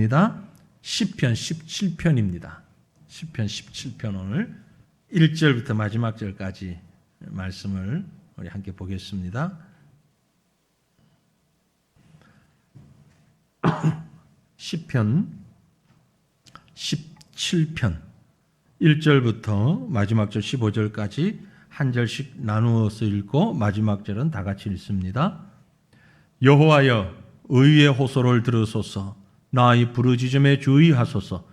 보겠습니다. 시편 17편입니다. 시편 17편 오늘 1절부터 마지막 절까지 말씀을 우리 함께 보겠습니다. 시편 17편 1절부터 마지막 절 15절까지 한 절씩 나누어서 읽고 마지막 절은 다 같이 읽습니다. 여호와여 의의 호소를 들으소서. 나의 부르짖음에 주의하소서.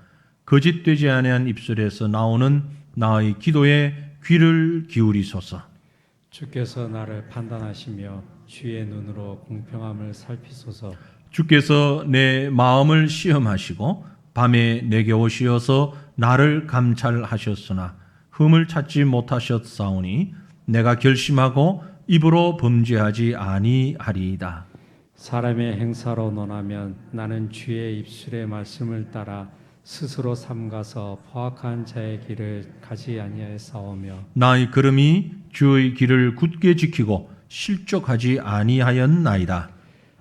거짓되지 아니한 입술에서 나오는 나의 기도에 귀를 기울이소서. 주께서 나를 판단하시며 주의 눈으로 공평함을 살피소서. 주께서 내 마음을 시험하시고 밤에 내게 오시어서 나를 감찰하셨으나 흠을 찾지 못하셨사오니 내가 결심하고 입으로 범죄하지 아니하리이다. 사람의 행사로 논하면 나는 주의 입술의 말씀을 따라 스스로 삼가서 포악한 자의 길을 가지 아니하였사오며 나의 걸음이 주의 길을 굳게 지키고 실족하지 아니하였나이다.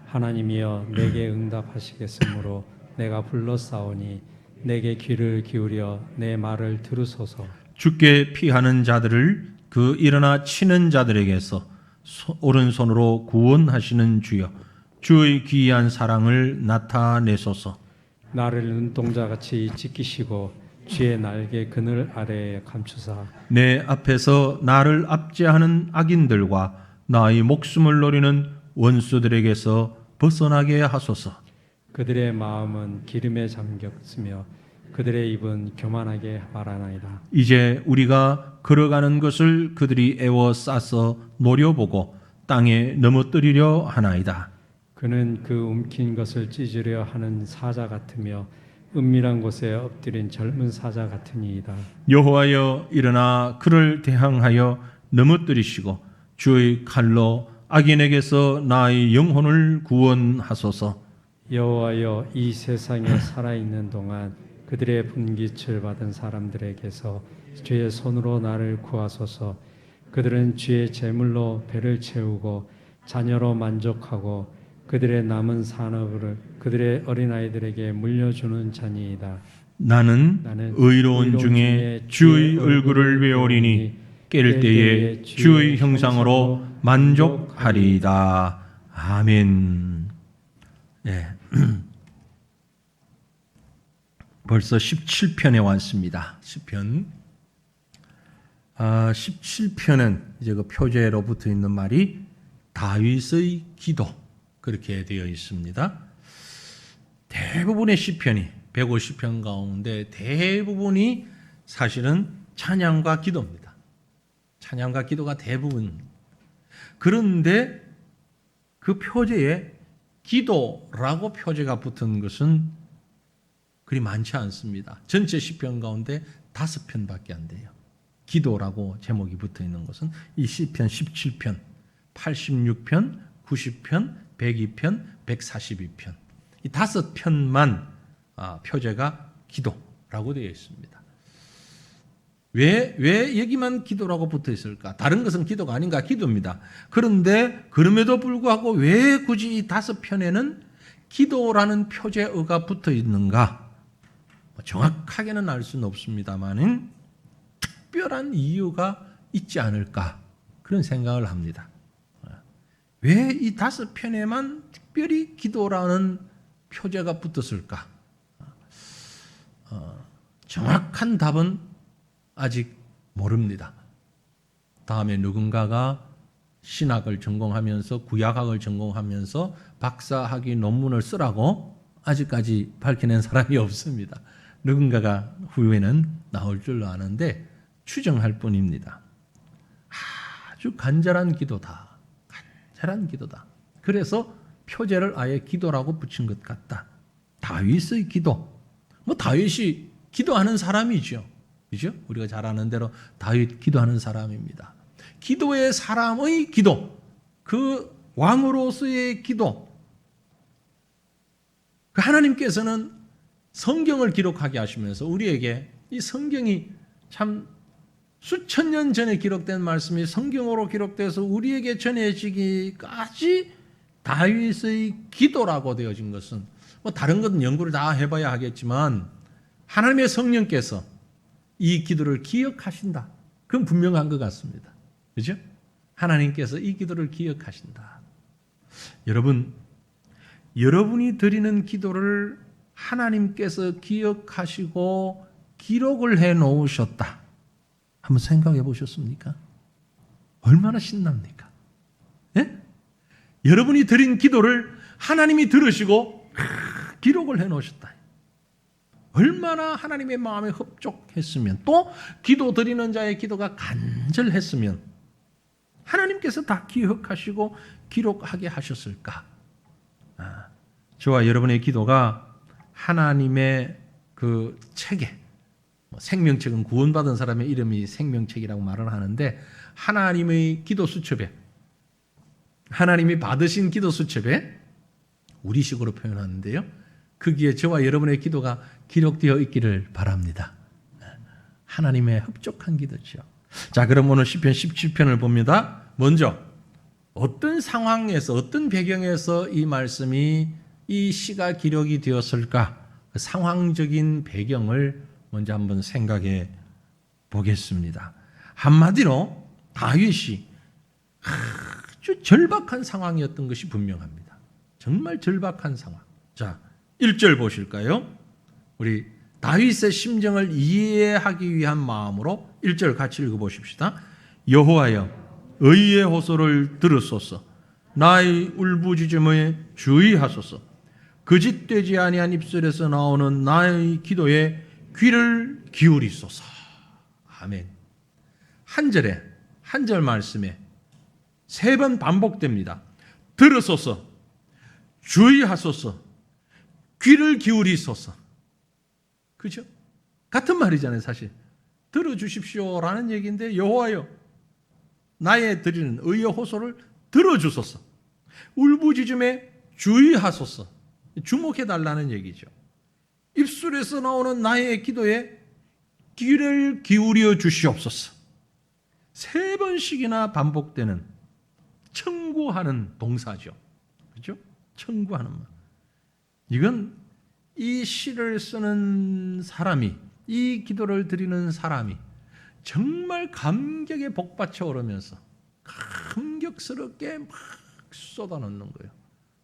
하나님이여 내게 응답하시겠으므로 내가 불렀사오니 내게 귀를 기울여 내 말을 들으소서. 주께 피하는 자들을 그 일어나 치는 자들에게서 오른손으로 구원하시는 주여, 주의 귀한 사랑을 나타내소서. 나를 눈동자같이 지키시고 주의 날개 그늘 아래에 감추사 내 앞에서 나를 압제하는 악인들과 나의 목숨을 노리는 원수들에게서 벗어나게 하소서. 그들의 마음은 기름에 잠겼으며 그들의 입은 교만하게 말하나이다. 이제 우리가 걸어가는 것을 그들이 애워싸서 노려보고 땅에 넘어뜨리려 하나이다. 그는 그 움킨 것을 찢으려 하는 사자 같으며 은밀한 곳에 엎드린 젊은 사자 같으니이다. 여호와여 일어나 그를 대항하여 넘어뜨리시고 주의 칼로 악인에게서 나의 영혼을 구원하소서. 여호와여 이 세상에 살아있는 동안 그들의 분깃을 받은 사람들에게서 주의 손으로 나를 구하소서. 그들은 주의 제물로 배를 채우고 자녀로 만족하고 그들의 남은 산업을 그들의 어린아이들에게 물려주는 자니이다. 나는 의로운 중에 주의 얼굴을 배우리니 깰 때에 주의 형상으로 만족하리이다. 아멘. 네. 벌써 17편에 왔습니다. 10편. 17편은 이제 그 표제로 붙어 있는 말이 다윗의 기도 그렇게 되어 있습니다. 대부분의 시편이 150편 가운데 대부분이 사실은 찬양과 기도입니다. 찬양과 기도가 대부분. 그런데 그 표제에 기도라고 표제가 붙은 것은 그리 많지 않습니다. 전체 시편 가운데 5편밖에 안 돼요. 기도라고 제목이 붙어 있는 것은 이 시편 17편, 86편, 90편, 102편, 142편. 이 5편만 표제가 기도라고 되어 있습니다. 왜 여기만 기도라고 붙어 있을까? 다른 것은 기도가 아닌가? 기도입니다. 그런데 그럼에도 불구하고 왜 굳이 이 5편에는 기도라는 표제어가 붙어 있는가? 정확하게는 알 수는 없습니다만 특별한 이유가 있지 않을까? 그런 생각을 합니다. 왜 이 5편에만 특별히 기도라는 표제가 붙었을까? 정확한 답은 아직 모릅니다. 다음에 누군가가 신학을 전공하면서 구약학을 전공하면서 박사학위 논문을 쓰라고 아직까지 밝혀낸 사람이 없습니다. 누군가가 후에는 나올 줄로 아는데 추정할 뿐입니다. 아주 간절한 기도다. 간절한 기도다. 그래서 표제를 아예 기도라고 붙인 것 같다. 다윗의 기도. 다윗이 기도하는 사람이죠. 그죠? 우리가 잘 아는 대로 다윗 기도하는 사람입니다. 기도의 사람의 기도. 그 왕으로서의 기도. 그 하나님께서는 성경을 기록하게 하시면서 우리에게 이 성경이 참 수천 년 전에 기록된 말씀이 성경으로 기록돼서 우리에게 전해지기까지 다윗의 기도라고 되어진 것은 뭐 다른 것은 연구를 다 해봐야 하겠지만 하나님의 성령께서 이 기도를 기억하신다. 그건 분명한 것 같습니다. 그죠? 하나님께서 이 기도를 기억하신다. 여러분, 여러분이 드리는 기도를 하나님께서 기억하시고 기록을 해 놓으셨다. 한번 생각해 보셨습니까? 얼마나 신납니까? 예? 여러분이 드린 기도를 하나님이 들으시고 기록을 해 놓으셨다. 얼마나 하나님의 마음에 흡족했으면, 또 기도 드리는 자의 기도가 간절했으면 하나님께서 다 기억하시고 기록하게 하셨을까? 저와 여러분의 기도가 하나님의 그 책에, 생명책은 구원받은 사람의 이름이 생명책이라고 말을 하는데, 하나님의 기도 수첩에, 하나님이 받으신 기도 수첩에 우리식으로 표현하는데요, 거기에 저와 여러분의 기도가 기록되어 있기를 바랍니다. 하나님의 흡족한 기도죠. 자, 그럼 오늘 시편 17편을 봅니다. 먼저 어떤 상황에서, 어떤 배경에서 이 말씀이, 이 시가 기록이 되었을까? 그 상황적인 배경을 먼저 한번 생각해 보겠습니다. 한마디로 다윗이 아주 절박한 상황이었던 것이 분명합니다. 정말 절박한 상황. 자, 1절 보실까요? 우리 다윗의 심정을 이해하기 위한 마음으로 1절 같이 읽어보십시다. 여호와여, 의의 호소를 들으소서. 나의 울부짖음에 주의하소서. 거짓되지 아니한 입술에서 나오는 나의 기도에 귀를 기울이소서. 아멘. 한 절에, 한 절 말씀에 3번 반복됩니다. 들으소서, 주의하소서, 귀를 기울이소서. 그죠? 같은 말이잖아요, 사실. 들어주십시오라는 얘기인데, 여호와여, 나의 드리는 의의 호소를 들어주소서. 울부짖음에 주의하소서. 주목해달라는 얘기죠. 입술에서 나오는 나의 기도에 귀를 기울여 주시옵소서. 3번씩이나 반복되는 청구하는 동사죠. 그죠? 청구하는 말. 이건 이 시를 쓰는 사람이, 이 기도를 드리는 사람이 정말 감격에 복받쳐 오르면서 감격스럽게 막 쏟아놓는 거예요.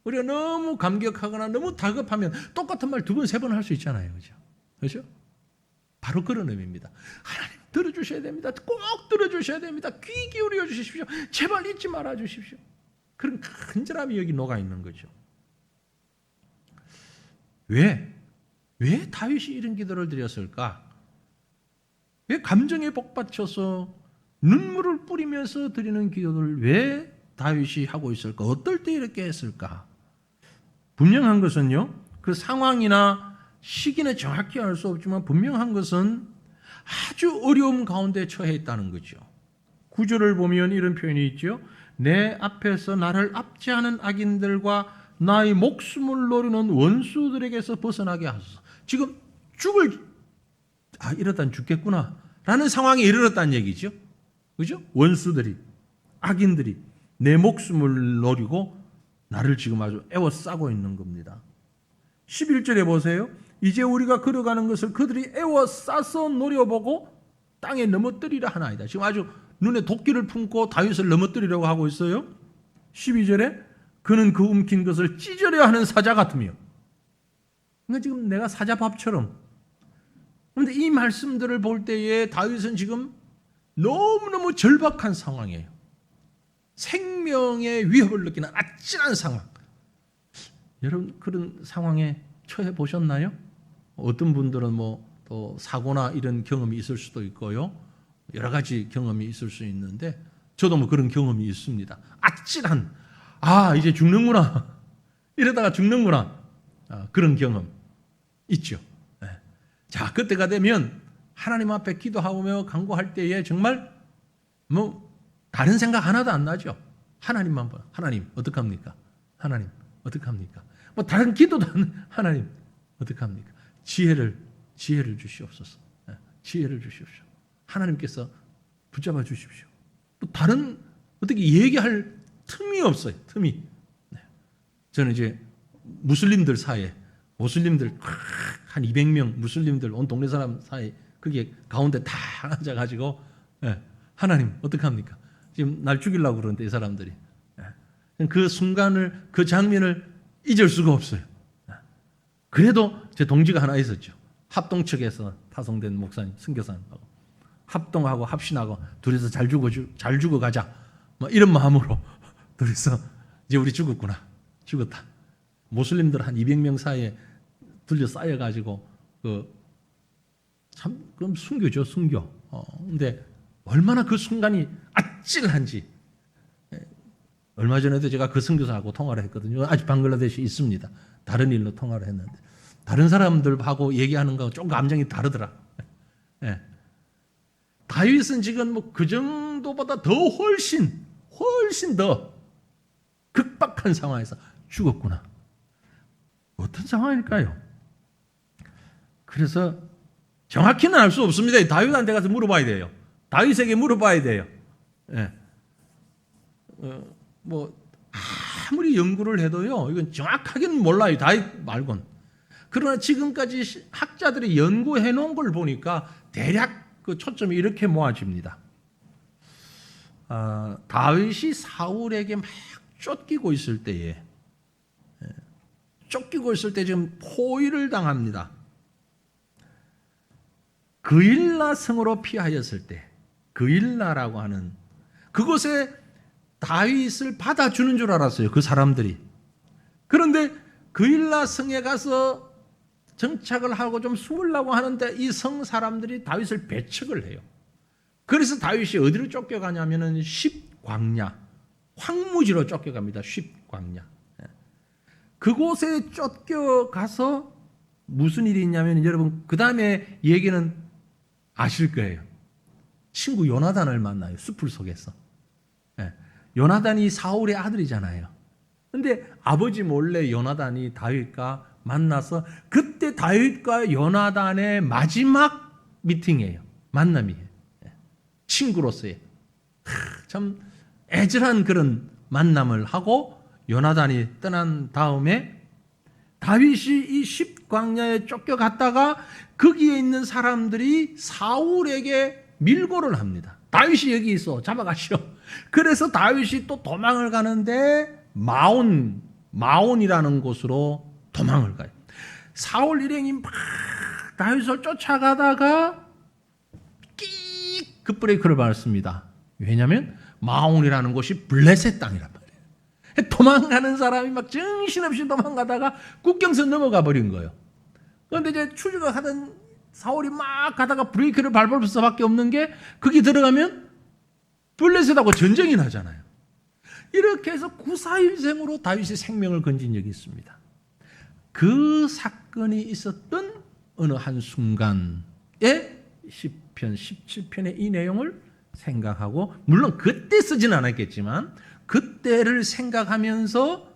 우리가 너무 감격하거나 너무 다급하면 똑같은 말 2번, 3번 할 수 있잖아요. 그죠? 그죠? 바로 그런 의미입니다. 하나님 들어주셔야 됩니다. 꼭 들어주셔야 됩니다. 귀 기울여 주십시오. 제발 잊지 말아 주십시오. 그런 간절함이 여기 녹아 있는 거죠. 왜 다윗이 이런 기도를 드렸을까? 왜 감정에 복받쳐서 눈물을 뿌리면서 드리는 기도를 왜 다윗이 하고 있을까? 어떨 때 이렇게 했을까? 분명한 것은요, 그 상황이나 시기는 정확히 알 수 없지만 분명한 것은 아주 어려움 가운데 처해 있다는 거죠. 9절을 보면 이런 표현이 있죠. 내 앞에서 나를 압제하는 악인들과 나의 목숨을 노리는 원수들에게서 벗어나게 하소서. 지금 이러다는 죽겠구나 라는 상황에 이르렀다는 얘기죠. 그죠? 원수들이, 악인들이 내 목숨을 노리고 나를 지금 아주 애워싸고 있는 겁니다. 11절에 보세요. 이제 우리가 걸어가는 것을 그들이 애워싸서 노려보고 땅에 넘어뜨리려 하나이다. 지금 아주 눈에 도끼를 품고 다윗을 넘어뜨리려고 하고 있어요. 12절에 그는 그 움킨 것을 찢으려 하는 사자 같으며. 그러니까 지금 내가 사자밥처럼. 그런데 이 말씀들을 볼 때에 다윗은 지금 너무너무 절박한 상황이에요. 생명의 위협을 느끼는 아찔한 상황. 여러분 그런 상황에 처해 보셨나요? 어떤 분들은 또 사고나 이런 경험이 있을 수도 있고요. 여러 가지 경험이 있을 수 있는데 저도 그런 경험이 있습니다. 아찔한, 이제 죽는구나. 이러다가 죽는구나. 그런 경험 있죠. 네. 자, 그때가 되면 하나님 앞에 기도하며 간구할 때에 정말 다른 생각 하나도 안 나죠. 하나님만 봐. 하나님 어떡합니까? 하나님 어떡합니까? 다른 기도도 하나님 어떡합니까? 지혜를 주시옵소서. 지혜를 주십시오. 하나님께서 붙잡아 주십시오. 다른 어떻게 얘기할 틈이 없어요. 틈이. 네. 저는 이제 무슬림들 사이에 모슬림들 한 200명 무슬림들 온 동네 사람 사이 그게 가운데 다 앉아가지고 하나님 어떡합니까? 지금 날 죽이려고 그러는데 이 사람들이 그 순간을 그 장면을 잊을 수가 없어요. 그래도 제 동지가 하나 있었죠. 합동 측에서 파송된 목사님, 선교사님하고 합동하고 합신하고 둘이서 잘 죽어가자. 뭐 이런 마음으로 둘이서 이제 우리 죽었구나. 죽었다. 모슬림들 한 200명 사이에 둘러싸여가지고 참 그럼 순교죠, 순교. 근데 얼마나 그 순간이 아찔한지. 얼마 전에도 제가 그 선교사하고 통화를 했거든요. 아직 방글라데시에 있습니다. 다른 일로 통화를 했는데 다른 사람들하고 얘기하는 거 좀 감정이 다르더라. 다윗은 지금 뭐 그 정도보다 더 훨씬 더 극박한 상황에서 죽었구나. 어떤 상황일까요? 그래서 정확히는 알 수 없습니다. 다윗한테 가서 물어봐야 돼요. 다윗에게 물어봐야 돼요. 뭐 아무리 연구를 해도요, 이건 정확하게는 몰라요. 다윗 말곤. 그러나 지금까지 학자들이 연구해 놓은 걸 보니까 대략 그 초점이 이렇게 모아집니다. 다윗이 사울에게 막 쫓기고 있을 때에 지금 포위를 당합니다. 그일라 성으로 피하였을 때, 그일라라고 하는 그곳에 다윗을 받아주는 줄 알았어요. 그 사람들이. 그런데 그일라 성에 가서 정착을 하고 좀 숨으려고 하는데 이 성 사람들이 다윗을 배척을 해요. 그래서 다윗이 어디로 쫓겨가냐면은 십광야, 황무지로 쫓겨갑니다. 십광야. 그곳에 쫓겨가서 무슨 일이 있냐면 여러분 그 다음에 얘기는 아실 거예요. 친구 요나단을 만나요. 숲을 속에서. 요나단이 사울의 아들이잖아요. 근데 아버지 몰래 요나단이 다윗과 만나서 그때 다윗과 요나단의 마지막 미팅이에요. 만남이에요. 친구로서의 참 애절한 그런 만남을 하고 요나단이 떠난 다음에 다윗이 이 십광야에 쫓겨갔다가 거기에 있는 사람들이 사울에게 밀고를 합니다. 다윗이 여기 있어 잡아가시오. 그래서 다윗이 또 도망을 가는데 마온이라는 곳으로 도망을 가요. 사울 일행이 막 다윗을 쫓아가다가 끽 급브레이크를 밟습니다. 왜냐하면 마온이라는 곳이 블레셋 땅이란 말이에요. 도망가는 사람이 막 정신없이 도망가다가 국경선 넘어가 버린 거예요. 그런데 이제 추격하던 사울이 막 가다가 브레이크를 밟을 수밖에 없는 게 거기 들어가면 블레셋하고 전쟁이 나잖아요. 이렇게 해서 구사일생으로 다윗이 생명을 건진 적이 있습니다. 그 사건이 있었던 어느 한순간에 시편 17편의 이 내용을 생각하고 물론 그때 쓰진 않았겠지만 그때를 생각하면서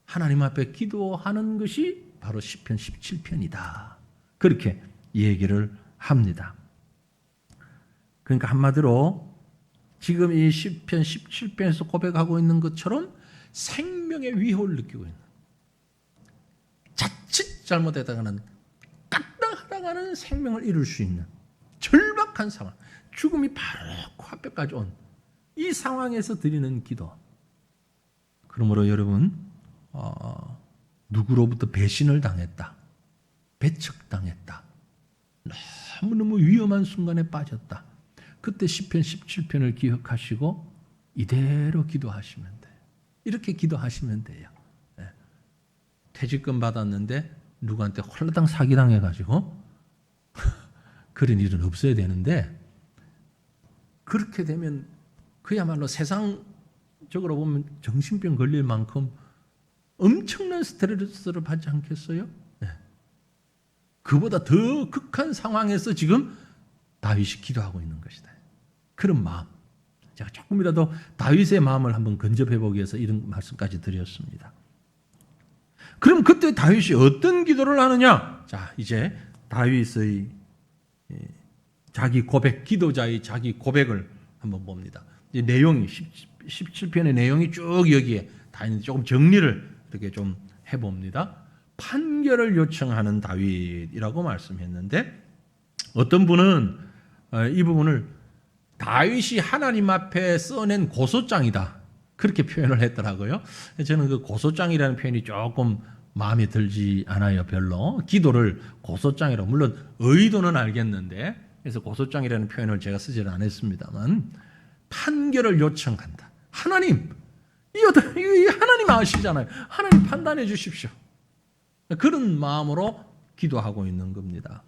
하나님 앞에 기도하는 것이 바로 시편 17편이다. 그렇게 얘기를 합니다. 그러니까 한마디로 지금 이 시편 17편에서 고백하고 있는 것처럼 생명의 위협을 느끼고 있는 자칫 잘못하다가는 까딱하다가는 생명을 잃을 수 있는 절박한 상황, 죽음이 바로 코앞에까지 온 이 상황에서 드리는 기도. 그러므로 여러분 누구로부터 배신을 당했다, 배척당했다, 너무너무 위험한 순간에 빠졌다. 그때 시편 17편을 기억하시고 이대로 기도하시면 돼요. 이렇게 기도하시면 돼요. 퇴직금 받았는데 누구한테 홀라당 사기당해가지고 그런 일은 없어야 되는데 그렇게 되면 그야말로 세상적으로 보면 정신병 걸릴 만큼 엄청난 스트레스를 받지 않겠어요? 그보다 더 극한 상황에서 지금 다윗이 기도하고 있는 것이다. 그런 마음. 제가 조금이라도 다윗의 마음을 한번 근접해 보기 위해서 이런 말씀까지 드렸습니다. 그럼 그때 다윗이 어떤 기도를 하느냐? 자, 이제 다윗의 자기 고백, 기도자의 자기 고백을 한번 봅니다. 이제 내용이 17편의 내용이 쭉 여기에 다 있는데 조금 정리를 이렇게 좀 해봅니다. 판결을 요청하는 다윗이라고 말씀했는데 어떤 분은 이 부분을 다윗이 하나님 앞에 써낸 고소장이다 그렇게 표현을 했더라고요. 저는 그 고소장이라는 표현이 조금 마음에 들지 않아요. 별로. 기도를 고소장이라고 물론 의도는 알겠는데 그래서 고소장이라는 표현을 제가 쓰지는 않았습니다만 판결을 요청한다. 하나님 이 하나님 아시잖아요. 하나님 판단해 주십시오. 그런 마음으로 기도하고 있는 겁니다.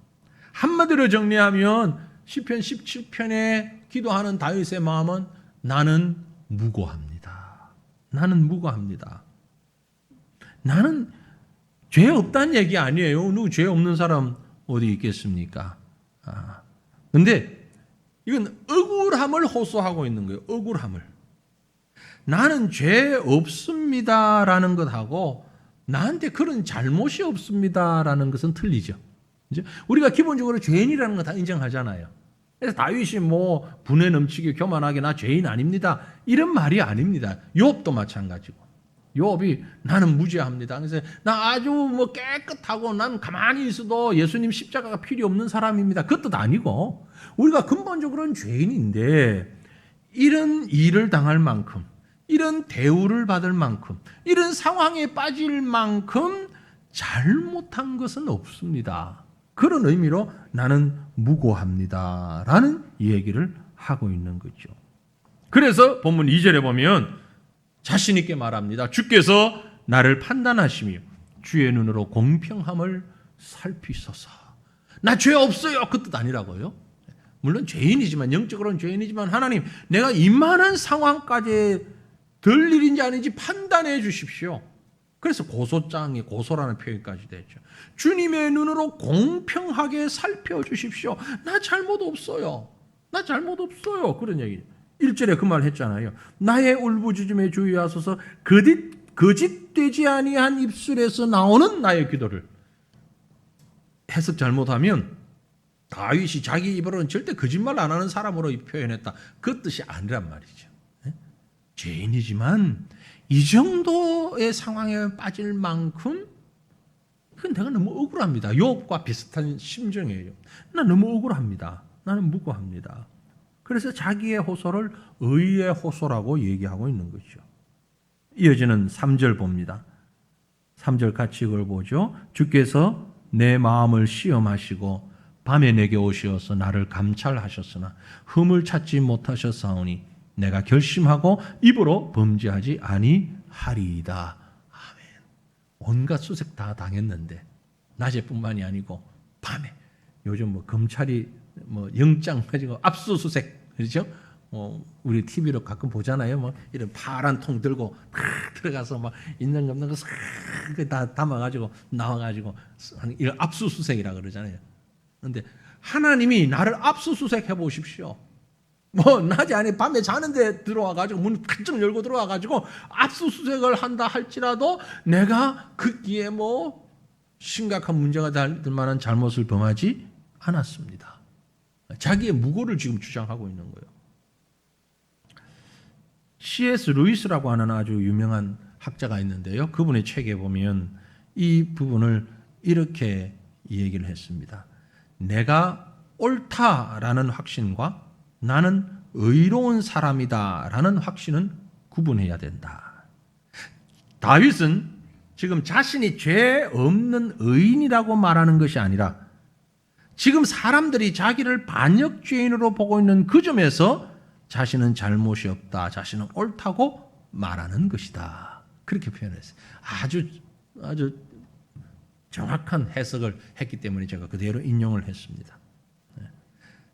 한마디로 정리하면 시편 17편에 기도하는 다윗의 마음은 나는 무고합니다. 나는 무고합니다. 나는 죄 없다는 얘기 아니에요. 누구 죄 없는 사람 어디 있겠습니까? 근데 이건 억울함을 호소하고 있는 거예요. 억울함을. 나는 죄 없습니다라는 것하고 나한테 그런 잘못이 없습니다라는 것은 틀리죠. 우리가 기본적으로 죄인이라는 거 다 인정하잖아요. 그래서 다윗이 뭐 분에 넘치게 교만하게 나 죄인 아닙니다. 이런 말이 아닙니다. 욥도 마찬가지고. 욥이 나는 무죄합니다. 그래서 나 아주 뭐 깨끗하고 난 가만히 있어도 예수님 십자가가 필요 없는 사람입니다. 그 뜻 아니고 우리가 근본적으로는 죄인인데 이런 일을 당할 만큼 이런 대우를 받을 만큼 이런 상황에 빠질 만큼 잘못한 것은 없습니다. 그런 의미로 나는 무고합니다 라는 얘기를 하고 있는 거죠. 그래서 본문 2절에 보면 자신 있게 말합니다. 주께서 나를 판단하시며 주의 눈으로 공평함을 살피소서. 나 죄 없어요 그 뜻 아니라고요. 물론 죄인이지만 영적으로는 죄인이지만 하나님 내가 이만한 상황까지 될 일인지 아닌지 판단해 주십시오. 그래서 고소장에 고소라는 표현까지 되죠. 주님의 눈으로 공평하게 살펴주십시오. 나 잘못 없어요. 나 잘못 없어요. 그런 얘기. 1절에 그 말 했잖아요. 나의 울부짖음에 주의하소서. 거짓되지 아니한 입술에서 나오는 나의 기도를. 해석 잘못하면 다윗이 자기 입으로는 절대 거짓말 안 하는 사람으로 표현했다. 그 뜻이 아니란 말이죠. 죄인이지만 이 정도의 상황에 빠질 만큼 그건 내가 너무 억울합니다. 욥과 비슷한 심정이에요. 나 너무 억울합니다. 나는 무고합니다. 그래서 자기의 호소를 의의 호소라고 얘기하고 있는 거죠. 이어지는 3절 봅니다. 3절 같이 이걸 보죠. 주께서 내 마음을 시험하시고 밤에 내게 오시어서 나를 감찰하셨으나 흠을 찾지 못하셨사오니 내가 결심하고 입으로 범죄하지 아니하리이다. 아멘. 온갖 수색 다 당했는데 낮에뿐만이 아니고 밤에 요즘 뭐 검찰이 뭐 영장 가지고 압수수색 그렇죠? 우리 TV로 가끔 보잖아요. 뭐 이런 파란 통 들고 막 들어가서 막 있는 거 없는 거 다 담아가지고 나와가지고 이런 압수수색이라 그러잖아요. 그런데 하나님이 나를 압수수색 해보십시오. 뭐 낮에 아니 밤에 자는데 들어와가지고 문 탁 열고 들어와가지고 압수수색을 한다 할지라도 내가 거기에 뭐 심각한 문제가 될 만한 잘못을 범하지 않았습니다. 자기의 무고를 지금 주장하고 있는 거예요. C.S. 루이스라고 하는 아주 유명한 학자가 있는데요. 그분의 책에 보면 이 부분을 이렇게 얘기를 했습니다. 내가 옳다라는 확신과 나는 의로운 사람이다라는 확신은 구분해야 된다. 다윗은 지금 자신이 죄 없는 의인이라고 말하는 것이 아니라 지금 사람들이 자기를 반역죄인으로 보고 있는 그 점에서 자신은 잘못이 없다, 자신은 옳다고 말하는 것이다. 그렇게 표현했어요. 아주 정확한 해석을 했기 때문에 제가 그대로 인용을 했습니다.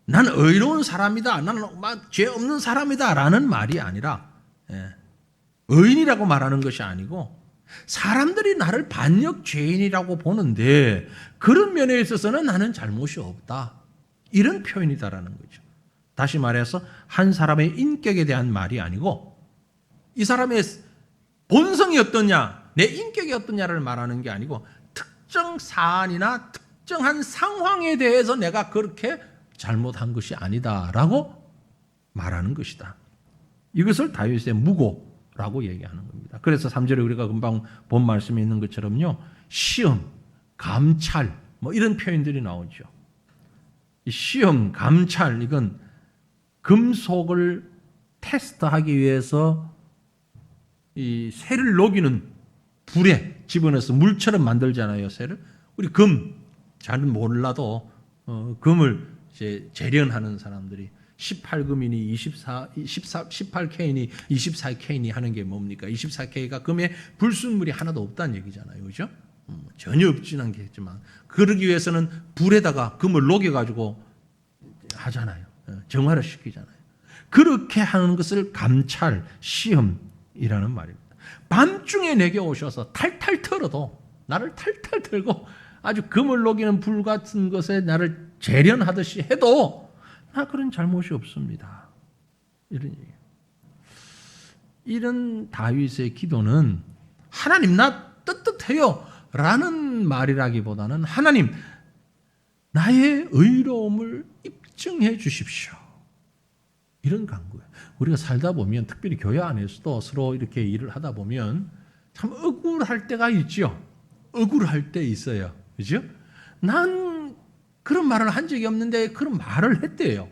나는 의로운 사람이다, 나는 죄 없는 사람이다 라는 말이 아니라 의인이라고 말하는 것이 아니고 사람들이 나를 반역죄인이라고 보는데 그런 면에 있어서는 나는 잘못이 없다. 이런 표현이다라는 거죠. 다시 말해서 한 사람의 인격에 대한 말이 아니고 이 사람의 본성이 어떠냐, 내 인격이 어떠냐를 말하는 게 아니고 특정 사안이나 특정한 상황에 대해서 내가 그렇게 잘못한 것이 아니다라고 말하는 것이다. 이것을 다윗의 무고라고 얘기하는 겁니다. 그래서 3절에 우리가 금방 본 말씀에 있는 것처럼요. 시험, 감찰, 뭐 이런 표현들이 나오죠. 이 시험, 감찰, 이건 금속을 테스트하기 위해서 이 쇠를 녹이는 불에 집어넣어서 물처럼 만들잖아요, 쇠를. 우리 잘 몰라도 금을 이제 재련하는 사람들이 18금이니 18K니 24K니 하는 게 뭡니까? 24K가 금에 불순물이 하나도 없다는 얘기잖아요. 그죠? 전혀 없진 않겠지만 그러기 위해서는 불에다가 금을 녹여가지고 하잖아요. 정화를 시키잖아요. 그렇게 하는 것을 감찰, 시험이라는 말입니다. 밤중에 내게 오셔서 탈탈 털어도 나를 탈탈 털고 아주 금을 녹이는 불 같은 것에 나를 재련하듯이 해도 나 그런 잘못이 없습니다. 이런 얘기예요. 이런 다윗의 기도는 하나님 나 뜨뜻해요 라는 말이라기보다는 하나님 나의 의로움을 입증해 주십시오. 이런 간구예요. 우리가 살다 보면 특별히 교회 안에서도 서로 이렇게 일을 하다 보면 참 억울할 때가 있죠. 억울할 때 있어요. 그죠? 난 그런 말을 한 적이 없는데 그런 말을 했대요.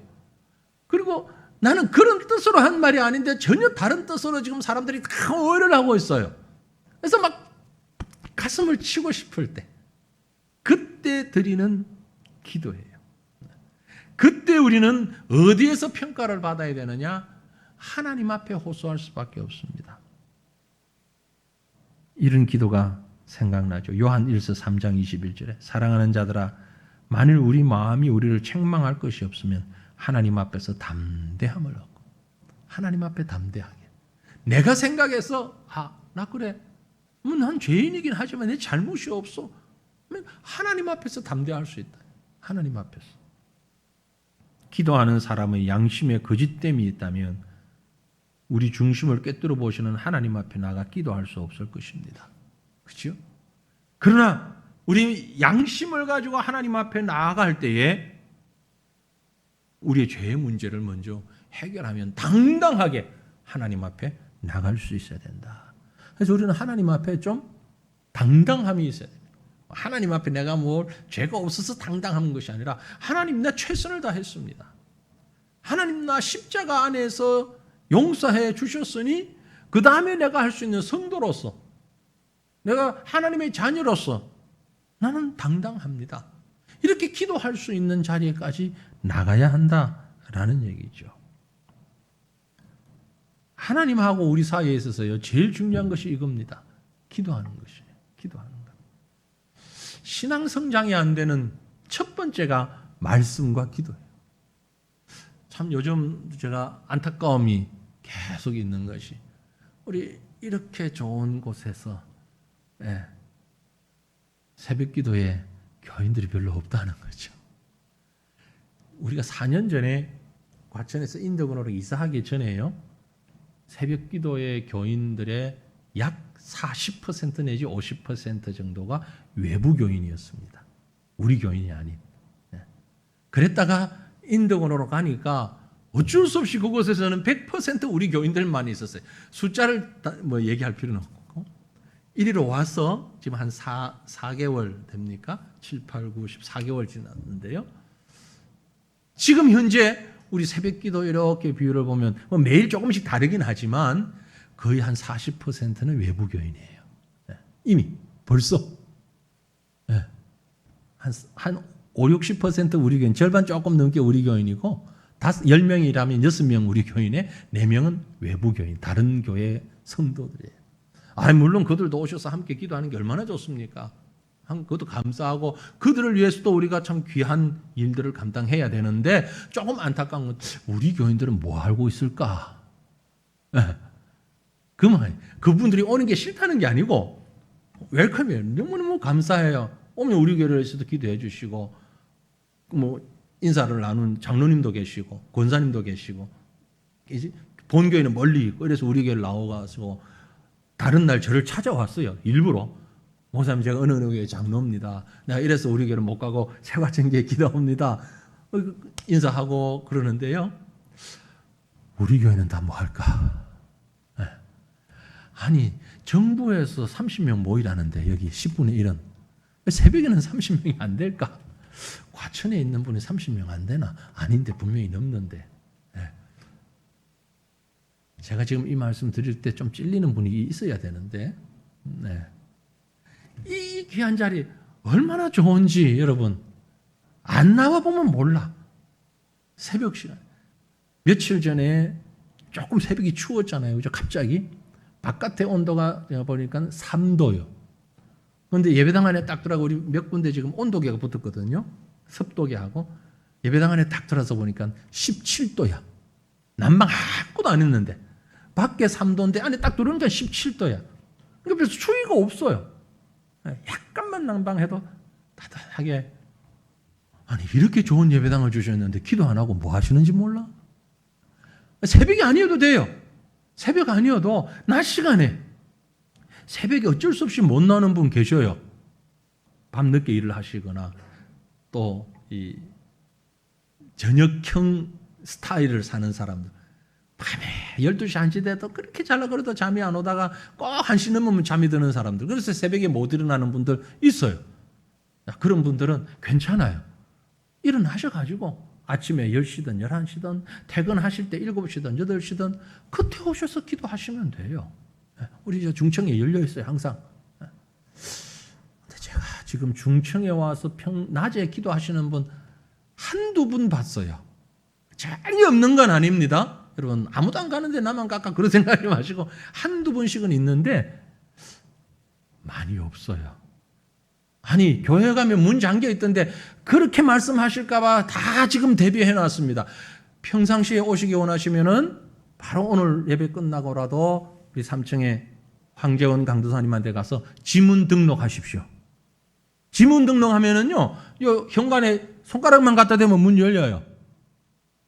그리고 나는 그런 뜻으로 한 말이 아닌데 전혀 다른 뜻으로 지금 사람들이 다 오해를 하고 있어요. 그래서 막 가슴을 치고 싶을 때 그때 드리는 기도예요. 그때 우리는 어디에서 평가를 받아야 되느냐? 하나님 앞에 호소할 수밖에 없습니다. 이런 기도가 생각나죠. 요한 1서 3장 21절에 사랑하는 자들아 만일 우리 마음이 우리를 책망할 것이 없으면 하나님 앞에서 담대함을 얻고 하나님 앞에 담대하게 내가 생각해서 나 그래 난 죄인이긴 하지만 내 잘못이 없어 하나님 앞에서 담대할 수 있다. 하나님 앞에서 기도하는 사람의 양심에 거짓됨이 있다면 우리 중심을 꿰뚫어 보시는 하나님 앞에 나가 기도할 수 없을 것입니다. 그렇죠? 그러나 우리 양심을 가지고 하나님 앞에 나아갈 때에 우리의 죄의 문제를 먼저 해결하면 당당하게 하나님 앞에 나갈 수 있어야 된다. 그래서 우리는 하나님 앞에 좀 당당함이 있어야 됩니다. 하나님 앞에 내가 뭘 죄가 없어서 당당한 것이 아니라 하나님 나 최선을 다했습니다. 하나님 나 십자가 안에서 용서해 주셨으니 그 다음에 내가 할 수 있는 성도로서 내가 하나님의 자녀로서 나는 당당합니다. 이렇게 기도할 수 있는 자리에까지 나가야 한다라는 얘기죠. 하나님하고 우리 사이에 있어서요 제일 중요한 것이 이겁니다. 기도하는 것이에요. 기도하는 것. 신앙 성장이 안 되는 첫 번째가 말씀과 기도예요. 참 요즘 제가 안타까움이 계속 있는 것이 우리 이렇게 좋은 곳에서 새벽 기도에 교인들이 별로 없다는 거죠. 우리가 4년 전에 과천에서 인도군으로 이사하기 전에요. 새벽 기도의 교인들의 약 40% 내지 50% 정도가 외부 교인이었습니다. 우리 교인이 아닌. 그랬다가 인도군으로 가니까 어쩔 수 없이 그곳에서는 100% 우리 교인들만 있었어요. 숫자를 얘기할 필요는 없고. 이리로 와서 지금 한 4개월 됩니까? 7, 8, 9, 14개월 지났는데요. 지금 현재 우리 새벽 기도 이렇게 비율을 보면 매일 조금씩 다르긴 하지만 거의 한 40%는 외부 교인이에요. 이미 벌써 한 5, 60% 우리 교인, 절반 조금 넘게 우리 교인이고 10명이라면 6명 우리 교인에 4명은 외부 교인, 다른 교회 성도들이에요. 물론 그들도 오셔서 함께 기도하는 게 얼마나 좋습니까? 그것도 감사하고 그들을 위해서도 우리가 참 귀한 일들을 감당해야 되는데 조금 안타까운 건 우리 교인들은 뭐 알고 있을까? 그 말, 그분들이 오는 게 싫다는 게 아니고 웰컴이에요. 너무너무 감사해요. 오면 우리 교회에서도 기도해 주시고 인사를 나눈 장로님도 계시고 권사님도 계시고 본교회는 멀리 있고 그래서 우리 교회를 나와가지고 다른 날 저를 찾아왔어요. 일부러. 목사님 제가 어느 교회 장로입니다. 내가 이래서 우리 교회를 못 가고 새과천교회 기도합니다. 인사하고 그러는데요. 우리 교회는 다 뭐 할까? 아니 정부에서 30명 모이라는데 여기 10분의 1은 새벽에는 30명이 안 될까? 과천에 있는 분이 30명 안 되나? 아닌데 분명히 넘는데. 네. 제가 지금 이 말씀 드릴 때 좀 찔리는 분이 있어야 되는데, 네. 이 귀한 자리 얼마나 좋은지 여러분 안 나와 보면 몰라. 새벽 시간. 며칠 전에 조금 새벽이 추웠잖아요. 그죠? 갑자기 바깥의 온도가 제가 보니까 3도요. 그런데 예배당 안에 딱 들어가고 우리 몇 군데 지금 온도계가 붙었거든요. 습도계하고 예배당 안에 딱 들어서 보니까 17도야. 난방 아무것도 안 했는데 밖에 3도인데 안에 딱 들어오니까 17도야. 그러니까 별로 추위가 없어요. 약간만 난방해도 따뜻하게. 아니 이렇게 좋은 예배당을 주셨는데 기도 안 하고 뭐 하시는지 몰라? 새벽이 아니어도 돼요. 새벽 아니어도 낮 시간에 새벽에 어쩔 수 없이 못 나오는 분 계셔요. 밤늦게 일을 하시거나 또 이 저녁형 스타일을 사는 사람들 밤에 12시 1시 돼도 그렇게 잘라 그래도 잠이 안 오다가 꼭 1시 넘으면 잠이 드는 사람들, 그래서 새벽에 못 일어나는 분들 있어요. 그런 분들은 괜찮아요. 일어나셔가지고 아침에 10시든 11시든 퇴근하실 때 7시든 8시든 그때 오셔서 기도하시면 돼요. 우리 저 중청에 열려 있어요, 항상. 근데 제가 지금 중청에 와서 낮에 기도하시는 분 한두 분 봤어요. 전혀 없는 건 아닙니다. 여러분 아무도 안 가는데 나만 갈까 그런 생각하지 마시고 한두 분씩은 있는데 많이 없어요. 아니 교회 가면 문 잠겨 있던데 그렇게 말씀하실까 봐 다 지금 대비해 놨습니다. 평상시에 오시기 원하시면은 바로 오늘 예배 끝나고라도 우리 3층에 황재원 강도사님한테 가서 지문 등록하십시오. 지문 등록하면은요, 요 현관에 손가락만 갖다 대면 문 열려요.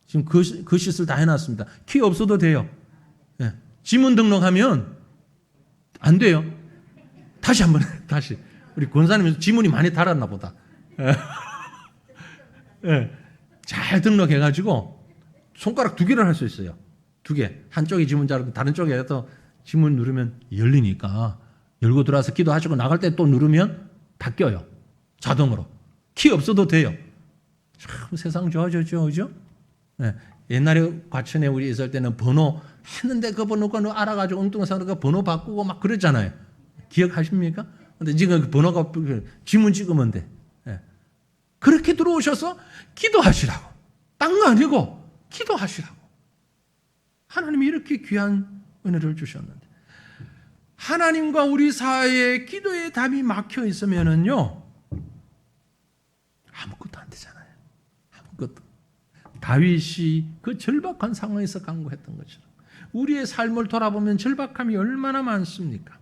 지금 그 시술 다 해놨습니다. 키 없어도 돼요. 네. 지문 등록하면 안 돼요. 다시 한번 다시. 우리 권사님 지문이 많이 달았나 보다. 네. 잘 등록해가지고 손가락 2개를 할 수 있어요. 2개. 한쪽에 지문 자르고 다른 쪽에 또 지문 누르면 열리니까 열고 들어와서 기도하시고 나갈 때 또 누르면 바뀌어요. 자동으로. 키 없어도 돼요. 참 세상 좋아졌죠. 그죠? 네. 옛날에 과천에 우리 있을 때는 번호 했는데 그 번호가 알아가지고 엉뚱한 그 번호 바꾸고 막 그랬잖아요. 기억하십니까? 근데 지금 그 번호가 지문 찍으면 돼. 네. 그렇게 들어오셔서 기도하시라고. 딴 거 아니고 기도하시라고. 하나님이 이렇게 귀한 은혜를 주셨는데 하나님과 우리 사이에 기도의 답이 막혀 있으면은요 아무것도 안 되잖아요. 아무것도. 다윗이 그 절박한 상황에서 간구했던 것처럼 우리의 삶을 돌아보면 절박함이 얼마나 많습니까?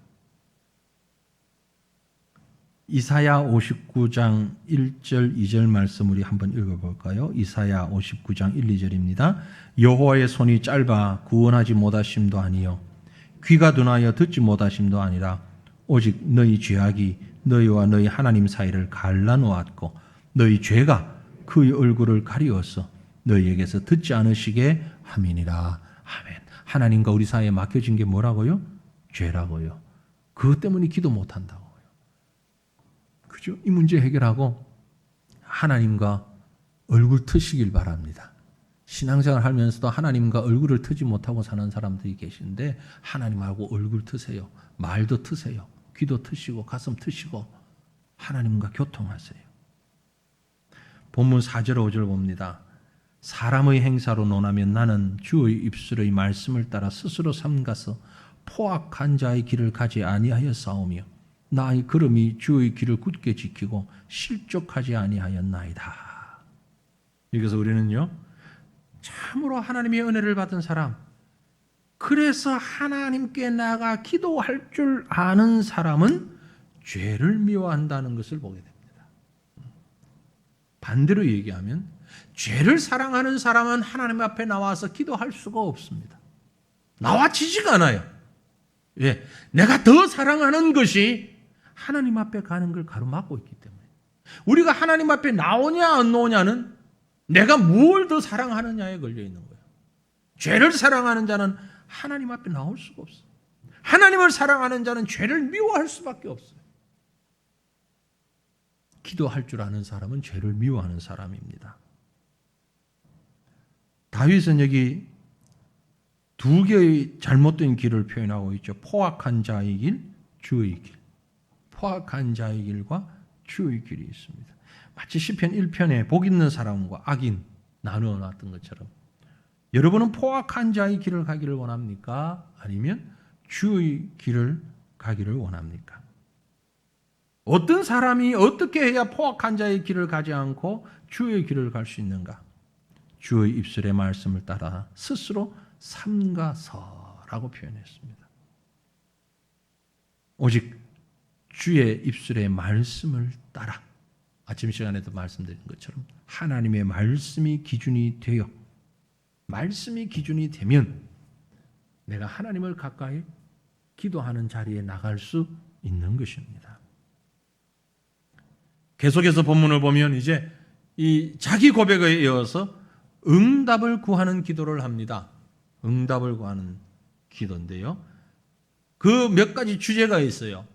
이사야 59장 1절 2절 말씀 우리 한번 읽어볼까요? 이사야 59장 1, 2절입니다. 여호와의 손이 짧아 구원하지 못하심도 아니요 귀가 둔하여 듣지 못하심도 아니라 오직 너희 죄악이 너희와 너희 하나님 사이를 갈라놓았고 너희 죄가 그의 얼굴을 가리워서 너희에게서 듣지 않으시게 함이니라. 아멘. 하나님과 우리 사이에 막혀진 게 뭐라고요? 죄라고요. 그것 때문에 기도 못한다고요. 그죠? 이 문제 해결하고 하나님과 얼굴 트시길 바랍니다. 신앙생활 하면서도 하나님과 얼굴을 트지 못하고 사는 사람들이 계신데 하나님하고 얼굴 트세요. 말도 트세요. 귀도 트시고 가슴 트시고 하나님과 교통하세요. 본문 4절 5절 봅니다. 사람의 행사로 논하면 나는 주의 입술의 말씀을 따라 스스로 삼가서 포악한 자의 길을 가지 아니하였사오며 나의 걸음이 주의 길을 굳게 지키고 실족하지 아니하였나이다. 여기서 우리는요 참으로 하나님의 은혜를 받은 사람, 그래서 하나님께 나아가 기도할 줄 아는 사람은 죄를 미워한다는 것을 보게 됩니다. 반대로 얘기하면 죄를 사랑하는 사람은 하나님 앞에 나와서 기도할 수가 없습니다. 나와지지가 않아요. 왜? 내가 더 사랑하는 것이 하나님 앞에 가는 걸 가로막고 있기 때문에. 우리가 하나님 앞에 나오냐 안 나오냐는 내가 뭘 더 사랑하느냐에 걸려 있는 거예요. 죄를 사랑하는 자는 하나님 앞에 나올 수가 없어요. 하나님을 사랑하는 자는 죄를 미워할 수밖에 없어요. 기도할 줄 아는 사람은 죄를 미워하는 사람입니다. 다윗은 여기 두 개의 잘못된 길을 표현하고 있죠. 포악한 자의 길, 주의 길. 포악한 자의 길과 주의 길이 있습니다. 마치 시편 1편에 복 있는 사람과 악인 나누어 놨던 것처럼 여러분은 포악한 자의 길을 가기를 원합니까? 아니면 주의 길을 가기를 원합니까? 어떤 사람이 어떻게 해야 포악한 자의 길을 가지 않고 주의 길을 갈 수 있는가? 주의 입술의 말씀을 따라 스스로 삼가서라고 표현했습니다. 오직 주의 입술의 말씀을 따라 아침 시간에도 말씀드린 것처럼 하나님의 말씀이 기준이 되어 말씀이 기준이 되면 내가 하나님을 가까이 기도하는 자리에 나갈 수 있는 것입니다. 계속해서 본문을 보면 이제 이 자기 고백에 이어서 응답을 구하는 기도를 합니다. 응답을 구하는 기도인데요. 그 몇 가지 주제가 있어요.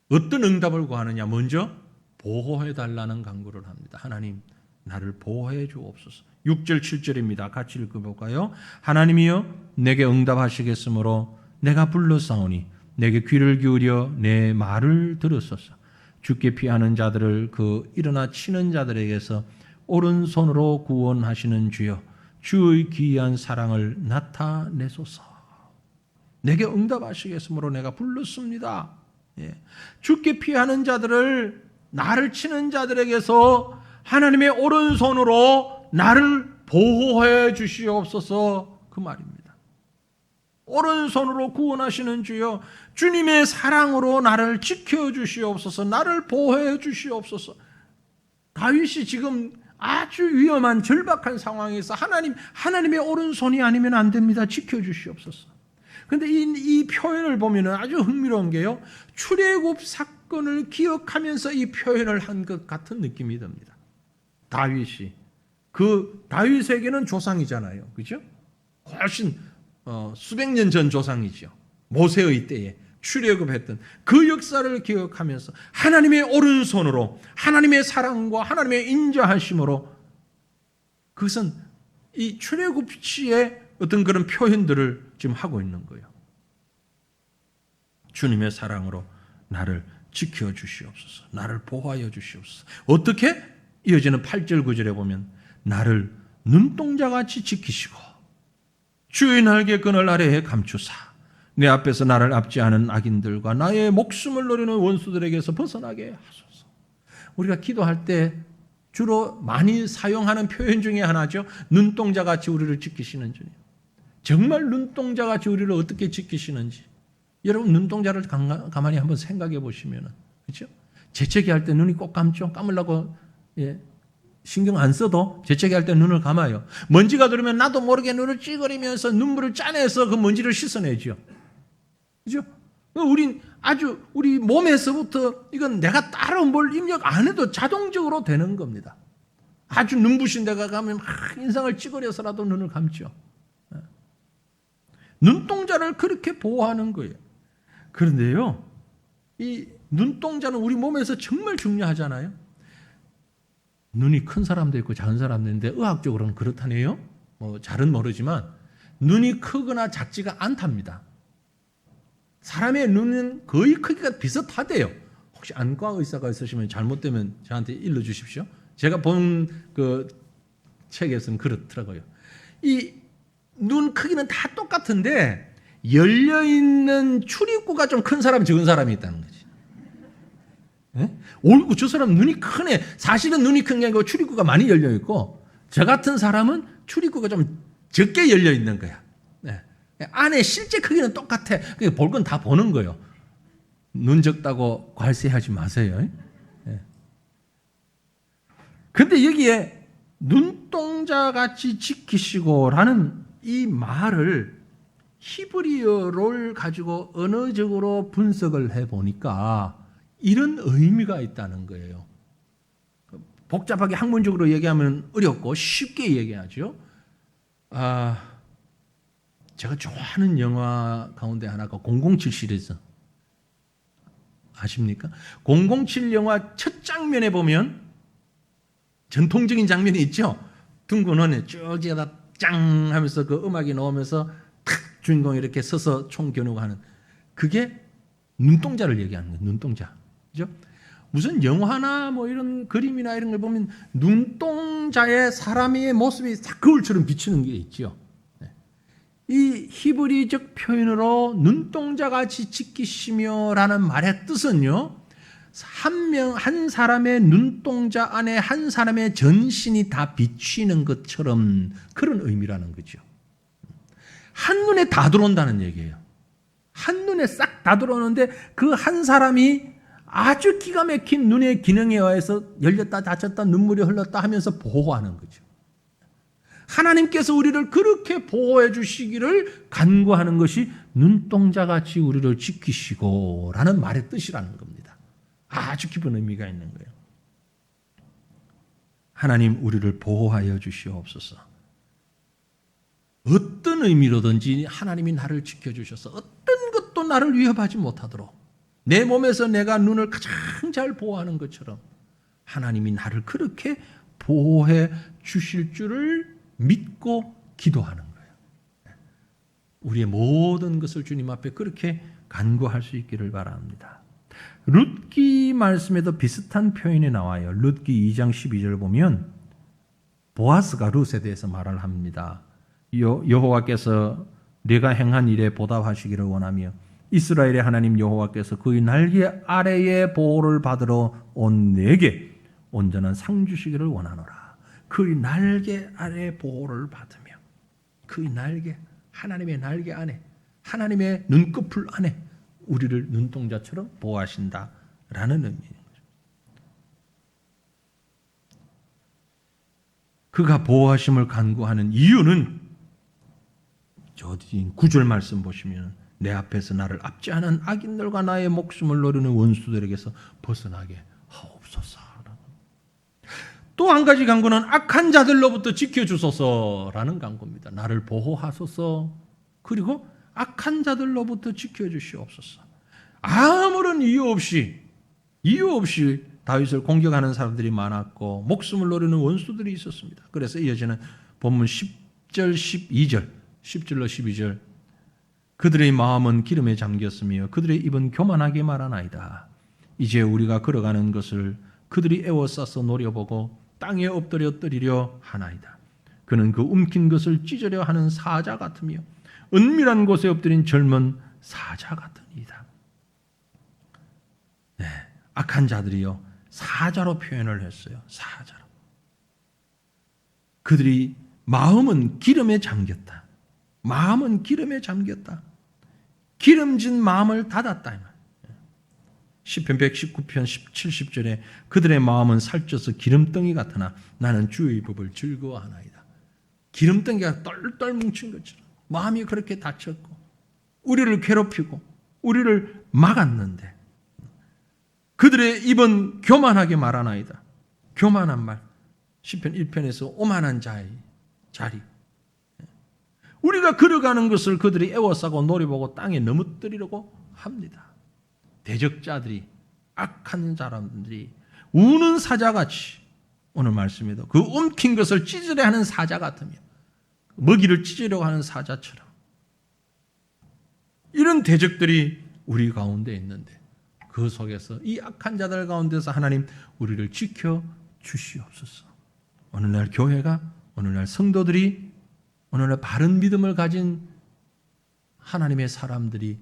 어떤 응답을 구하느냐? 먼저 보호해달라는 간구를 합니다. 하나님, 나를 보호해 주옵소서. 6절 7절입니다. 같이 읽어볼까요? 하나님이여 내게 응답하시겠으므로 내가 불러싸우니 내게 귀를 기울여 내 말을 들으소서. 주께 피하는 자들을 그 일어나 치는 자들에게서 오른손으로 구원하시는 주여 주의 귀한 사랑을 나타내소서. 내게 응답하시겠으므로 내가 불렀습니다. 주께 피하는 자들을 나를 치는 자들에게서 하나님의 오른손으로 나를 보호해 주시옵소서 그 말입니다. 오른손으로 구원하시는 주여 주님의 사랑으로 나를 지켜주시옵소서 나를 보호해 주시옵소서. 다윗이 지금 아주 위험한 절박한 상황에서 하나님의 오른손이 아니면 안 됩니다. 지켜주시옵소서. 그런데 이 표현을 보면 아주 흥미로운 게요. 출애굽 사건을 기억하면서 이 표현을 한 것 같은 느낌이 듭니다. 다윗이 그 다윗에게는 조상이잖아요, 그렇죠? 훨씬 수백 년 전 조상이죠. 모세의 때에 출애굽했던 그 역사를 기억하면서 하나님의 오른손으로 하나님의 사랑과 하나님의 인자하심으로 그것은 이 출애굽시의 어떤 그런 표현들을 지금 하고 있는 거예요. 주님의 사랑으로 나를 지켜주시옵소서. 나를 보호하여 주시옵소서. 어떻게? 이어지는 8절 9절에 보면 나를 눈동자같이 지키시고 주의 날개 그늘 아래에 감추사 내 앞에서 나를 앞지 않은 악인들과 나의 목숨을 노리는 원수들에게서 벗어나게 하소서. 우리가 기도할 때 주로 많이 사용하는 표현 중에 하나죠. 눈동자같이 우리를 지키시는 주님. 정말 눈동자같이 우리를 어떻게 지키시는지 여러분 눈동자를 가만히 한번 생각해 보시면 그렇죠? 재채기 할 때 눈이 꼭 감죠. 감으려고 신경 안 써도 재채기 할 때 눈을 감아요. 먼지가 들으면 나도 모르게 눈을 찌그리면서 눈물을 짜내서 그 먼지를 씻어내죠. 그죠? 우리 몸에서부터 이건 내가 따로 뭘 입력 안 해도 자동적으로 되는 겁니다. 아주 눈부신 데가 가면 인상을 찌그려서라도 눈을 감죠. 눈동자를 그렇게 보호하는 거예요. 그런데요, 이 눈동자는 우리 몸에서 정말 중요하잖아요. 눈이 큰 사람도 있고 작은 사람도 있는데 의학적으로는 그렇다네요. 잘은 모르지만 눈이 크거나 작지가 않답니다. 사람의 눈은 거의 크기가 비슷하대요. 혹시 안과 의사가 있으시면 잘못되면 저한테 일러주십시오. 제가 본 그 책에서는 그렇더라고요. 이 눈 크기는 다 똑같은데 열려있는 출입구가 좀 큰 사람, 적은 사람이 있다는 거지. 옳고 저 사람 눈이 크네. 사실은 눈이 큰 게 아니고 출입구가 많이 열려있고 저 같은 사람은 출입구가 좀 적게 열려있는 거야. 안에 실제 크기는 똑같아. 볼 건 다 보는 거예요. 눈 적다고 괄세하지 마세요. 근데 여기에 눈동자같이 지키시고라는 이 말을 히브리어를 가지고 언어적으로 분석을 해보니까 이런 의미가 있다는 거예요. 복잡하게 학문적으로 얘기하면 어렵고 쉽게 얘기하죠. 제가 좋아하는 영화 가운데 하나가 007 시리즈. 아십니까? 007 영화 첫 장면에 보면 전통적인 장면이 있죠. 둥근 원에 쭉 지어다 짱 하면서 그 음악이 나오면서 탁 주인공이 이렇게 서서 총 겨누고 하는, 그게 눈동자를 얘기하는 거예요. 눈동자. 그죠? 무슨 영화나 뭐 이런 그림이나 이런 걸 보면 눈동자에 사람의 모습이 딱 거울처럼 비치는 게 있죠. 이 히브리적 표현으로 눈동자같이 지키시며라는 말의 뜻은요, 한 사람의 눈동자 안에 한 사람의 전신이 다 비치는 것처럼 그런 의미라는 거죠. 한눈에 다 들어온다는 얘기예요. 한눈에 싹 다 들어오는데 그 한 사람이 아주 기가 막힌 눈의 기능에 의해서 열렸다 닫혔다 눈물이 흘렀다 하면서 보호하는 거죠. 하나님께서 우리를 그렇게 보호해 주시기를 간구하는 것이 눈동자같이 우리를 지키시고 라는 말의 뜻이라는 겁니다. 아주 깊은 의미가 있는 거예요. 하나님 우리를 보호하여 주시옵소서. 어떤 의미로든지 하나님이 나를 지켜주셔서 어떤 것도 나를 위협하지 못하도록, 내 몸에서 내가 눈을 가장 잘 보호하는 것처럼 하나님이 나를 그렇게 보호해 주실 줄을 믿고 기도하는 거예요. 우리의 모든 것을 주님 앞에 그렇게 간구할 수 있기를 바랍니다. 룻기 말씀에도 비슷한 표현이 나와요. 룻기 2장 12절 보면 보아스가 룻에 대해서 말을 합니다. 여호와께서 내가 행한 일에 보답하시기를 원하며 이스라엘의 하나님 여호와께서 그의 날개 아래의 보호를 받으러 온 내게 온전한 상 주시기를 원하노라. 그의 날개 아래 보호를 받으며, 그의 날개, 하나님의 날개 안에, 하나님의 눈꺼풀 안에 우리를 눈동자처럼 보호하신다라는 의미인 거죠. 그가 보호하심을 간구하는 이유는 저 9절 말씀 보시면 내 앞에서 나를 압제하는 악인들과 나의 목숨을 노리는 원수들에게서 벗어나게 하옵소서. 또 한 가지 간구는 악한 자들로부터 지켜주소서라는 간구입니다. 나를 보호하소서. 그리고 악한 자들로부터 지켜주시옵소서. 아무런 이유 없이 다윗을 공격하는 사람들이 많았고 목숨을 노리는 원수들이 있었습니다. 그래서 이어지는 본문 10절 12절 10절로 12절 그들의 마음은 기름에 잠겼으며 그들의 입은 교만하게 말하나이다. 이제 우리가 걸어가는 것을 그들이 애워싸서 노려보고 땅에 엎드려 떨이려 하나이다. 그는 그 움킨 것을 찢으려 하는 사자 같으며 은밀한 곳에 엎드린 젊은 사자 같으니이다. 네, 악한 자들이요 사자로 표현을 했어요. 사자로. 그들이 마음은 기름에 잠겼다. 마음은 기름에 잠겼다. 기름진 마음을 닫았다. 시편 119편 70절에 그들의 마음은 살쪄서 기름덩이 같으나 나는 주의 법을 즐거워하나이다. 기름덩이가 똘똘 뭉친 것처럼 마음이 그렇게 다쳤고 우리를 괴롭히고 우리를 막았는데 그들의 입은 교만하게 말하나이다. 교만한 말. 시편 1편에서 오만한 자리. 우리가 걸어가는 것을 그들이 애워싸고 노려보고 땅에 넘어뜨리려고 합니다. 대적자들이, 악한 사람들이 우는 사자같이, 오늘 말씀에도 그 움킨 것을 찢으려 하는 사자 같으며 먹이를 찢으려고 하는 사자처럼 이런 대적들이 우리 가운데 있는데 그 속에서 이 악한 자들 가운데서 하나님 우리를 지켜 주시옵소서. 오늘날 교회가, 오늘날 성도들이, 오늘날 바른 믿음을 가진 하나님의 사람들이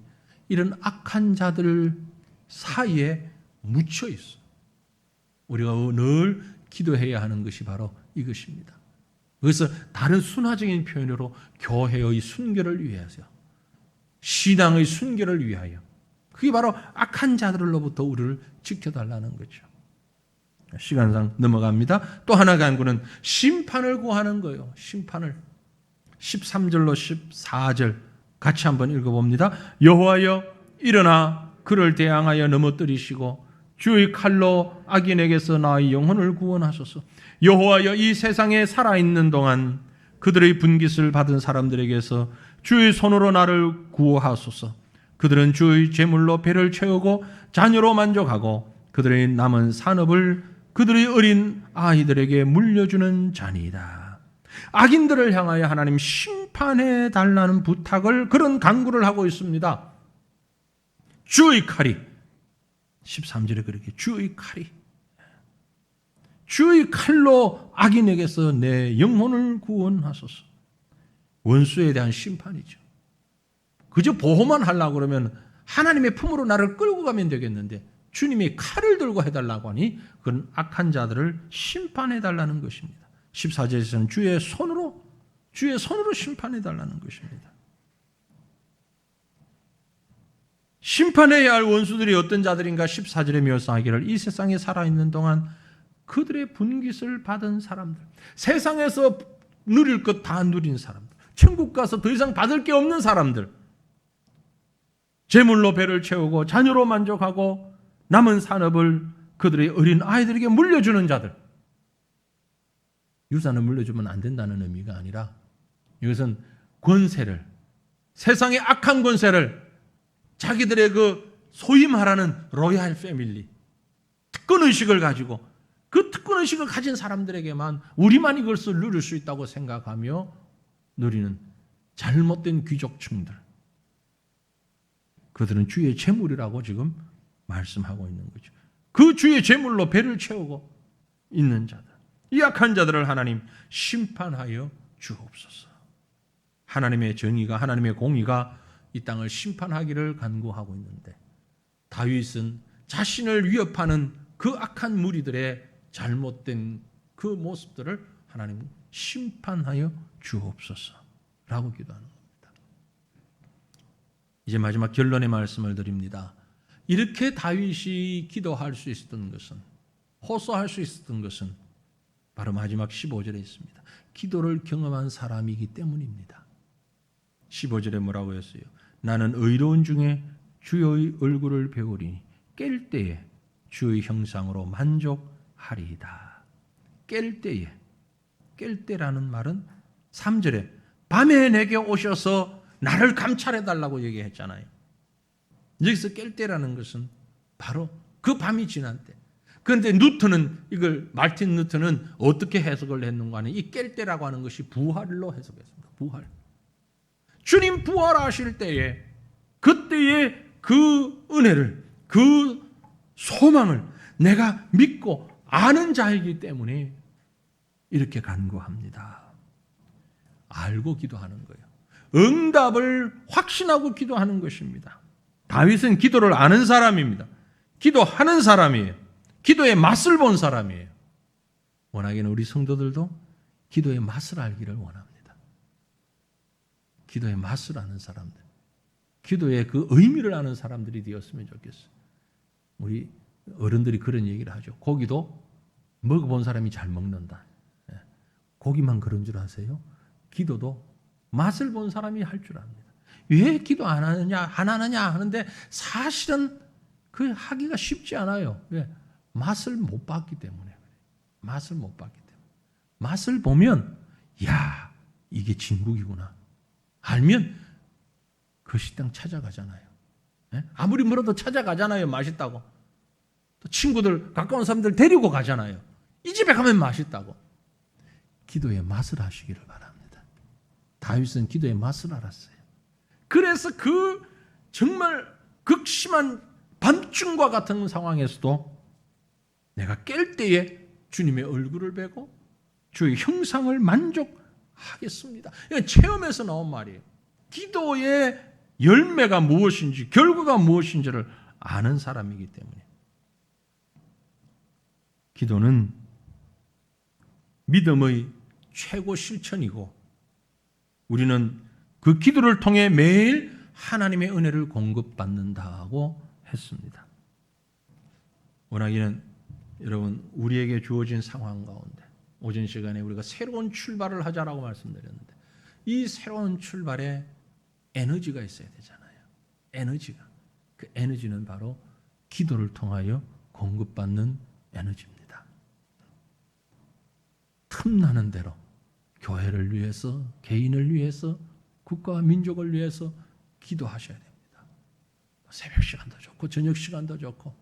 이런 악한 자들 사이에 묻혀 있어. 우리가 늘 기도해야 하는 것이 바로 이것입니다. 그래서 다른 순화적인 표현으로 교회의 순결을 위해서, 신앙의 순결을 위하여, 그게 바로 악한 자들로부터 우리를 지켜달라는 거죠. 시간상 넘어갑니다. 또 하나 간구는 심판을 구하는 거예요. 심판을. 13절로 14절 같이 한번 읽어봅니다. 여호와여 일어나 그를 대항하여 넘어뜨리시고 주의 칼로 악인에게서 나의 영혼을 구원하소서. 여호와여 이 세상에 살아있는 동안 그들의 분깃을 받은 사람들에게서 주의 손으로 나를 구하소서. 그들은 주의 재물로 배를 채우고 자녀로 만족하고 그들의 남은 산업을 그들의 어린 아이들에게 물려주는 자니이다. 악인들을 향하여 하나님 심판해 달라는 부탁을, 그런 간구를 하고 있습니다. 주의 칼이, 13절에 그렇게 주의 칼이, 주의 칼로 악인에게서 내 영혼을 구원하소서. 원수에 대한 심판이죠. 그저 보호만 하려고 그러면 하나님의 품으로 나를 끌고 가면 되겠는데 주님이 칼을 들고 해달라고 하니 그건 악한 자들을 심판해달라는 것입니다. 14절에서는 주의 손으로 심판해달라는 것입니다. 심판해야 할 원수들이 어떤 자들인가 14절에 묘사하기를, 이 세상에 살아있는 동안 그들의 분깃을 받은 사람들, 세상에서 누릴 것 다 누린 사람들, 천국 가서 더 이상 받을 게 없는 사람들, 재물로 배를 채우고 자녀로 만족하고 남은 산업을 그들의 어린 아이들에게 물려주는 자들. 유산을 물려주면 안 된다는 의미가 아니라 이것은 권세를, 세상의 악한 권세를 자기들의 그 소위 말하는 로얄 패밀리, 특권의식을 가지고 그 특권의식을 가진 사람들에게만, 우리만 이것을 누릴 수 있다고 생각하며 누리는 잘못된 귀족층들, 그들은 주의 재물이라고 지금 말씀하고 있는 거죠. 그 주의 재물로 배를 채우고 있는 자들, 이 악한 자들을 하나님 심판하여 주옵소서. 하나님의 정의가, 하나님의 공의가 이 땅을 심판하기를 간구하고 있는데, 다윗은 자신을 위협하는 그 악한 무리들의 잘못된 그 모습들을 하나님 심판하여 주옵소서라고 기도하는 겁니다. 이제 마지막 결론의 말씀을 드립니다. 이렇게 다윗이 기도할 수 있었던 것은, 호소할 수 있었던 것은 바로 마지막 15절에 있습니다. 기도를 경험한 사람이기 때문입니다. 15절에 뭐라고 했어요? 나는 의로운 중에 주의 얼굴을 배우리니 깰 때에 주의 형상으로 만족하리이다. 깰 때라는 말은 3절에 밤에 내게 오셔서 나를 감찰해달라고 얘기했잖아요. 여기서 깰 때라는 것은 바로 그 밤이 지난 때. 그런데 누트는, 이걸 말틴 누트는 어떻게 해석을 했는가 하는, 이 깰 때라고 하는 것이 부활로 해석했습니다. 부활. 주님 부활하실 때에, 그때의 그 은혜를, 그 소망을 내가 믿고 아는 자이기 때문에 이렇게 간구합니다. 알고 기도하는 거예요. 응답을 확신하고 기도하는 것입니다. 다윗은 기도를 아는 사람입니다. 기도하는 사람이에요. 기도의 맛을 본 사람이에요. 워낙에는 우리 성도들도 기도의 맛을 알기를 원합니다. 기도의 맛을 아는 사람들, 기도의 그 의미를 아는 사람들이 되었으면 좋겠어요. 우리 어른들이 그런 얘기를 하죠. 고기도 먹어본 사람이 잘 먹는다. 고기만 그런 줄 아세요? 기도도 맛을 본 사람이 할 줄 압니다. 왜 기도 안 하느냐 하는데 사실은 그 하기가 쉽지 않아요. 왜? 맛을 못 봤기 때문에. 맛을 못 봤기 때문에. 맛을 보면, 야, 이게 진국이구나. 알면 그 식당 찾아가잖아요. 아무리 멀어도 찾아가잖아요. 맛있다고. 또 친구들, 가까운 사람들 데리고 가잖아요. 이 집에 가면 맛있다고. 기도의 맛을 아시기를 바랍니다. 다윗은 기도의 맛을 알았어요. 그래서 그 정말 극심한 밤중과 같은 상황에서도 내가 깰 때에 주님의 얼굴을 뵈고 주의 형상을 만족하겠습니다. 이건 체험에서 나온 말이에요. 기도의 열매가 무엇인지, 결과가 무엇인지를 아는 사람이기 때문에. 기도는 믿음의 최고 실천이고, 우리는 그 기도를 통해 매일 하나님의 은혜를 공급받는다고 했습니다. 워낙에는 여러분, 우리에게 주어진 상황 가운데 오전 시간에 우리가 새로운 출발을 하자라고 말씀드렸는데, 이 새로운 출발에 에너지가 있어야 되잖아요. 에너지가. 그 에너지는 바로 기도를 통하여 공급받는 에너지입니다. 틈나는 대로 교회를 위해서, 개인을 위해서, 국가와 민족을 위해서 기도하셔야 됩니다. 새벽 시간도 좋고 저녁 시간도 좋고.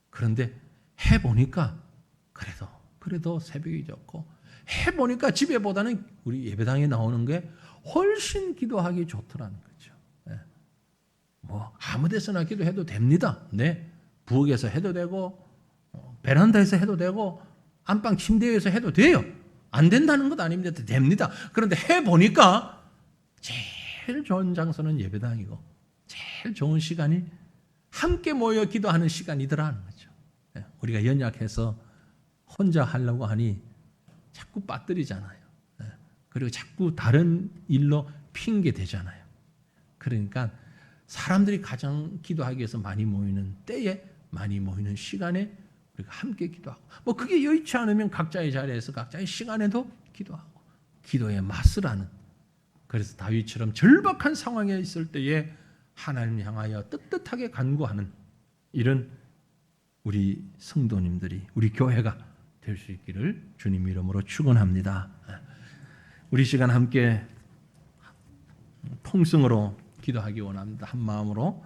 그런데 해보니까 그래도 새벽이 좋고, 해보니까 집에보다는 우리 예배당에 나오는 게 훨씬 기도하기 좋더라는 거죠. 예. 뭐 아무 데서나 기도해도 됩니다. 네, 부엌에서 해도 되고 베란다에서 해도 되고 안방 침대에서 해도 돼요. 안 된다는 것 아닙니다. 됩니다. 그런데 해보니까 제일 좋은 장소는 예배당이고 제일 좋은 시간이 함께 모여 기도하는 시간이더라는 거죠. 예. 우리가 연약해서 혼자 하려고 하니 자꾸 빠뜨리잖아요. 예. 그리고 자꾸 다른 일로 핑계 대잖아요. 그러니까 사람들이 가장 기도하기 위해서 많이 모이는 때에, 많이 모이는 시간에 우리가 함께 기도하고, 뭐 그게 여의치 않으면 각자의 자리에서 각자의 시간에도 기도하고, 기도의 맛을 아는. 그래서 다윗처럼 절박한 상황에 있을 때에 하나님 향하여 떳떳하게 간구하는 이런 우리 성도님들이, 우리 교회가 될 수 있기를 주님 이름으로 축원합니다. 우리 시간 함께 통성으로 기도하기 원합니다. 한 마음으로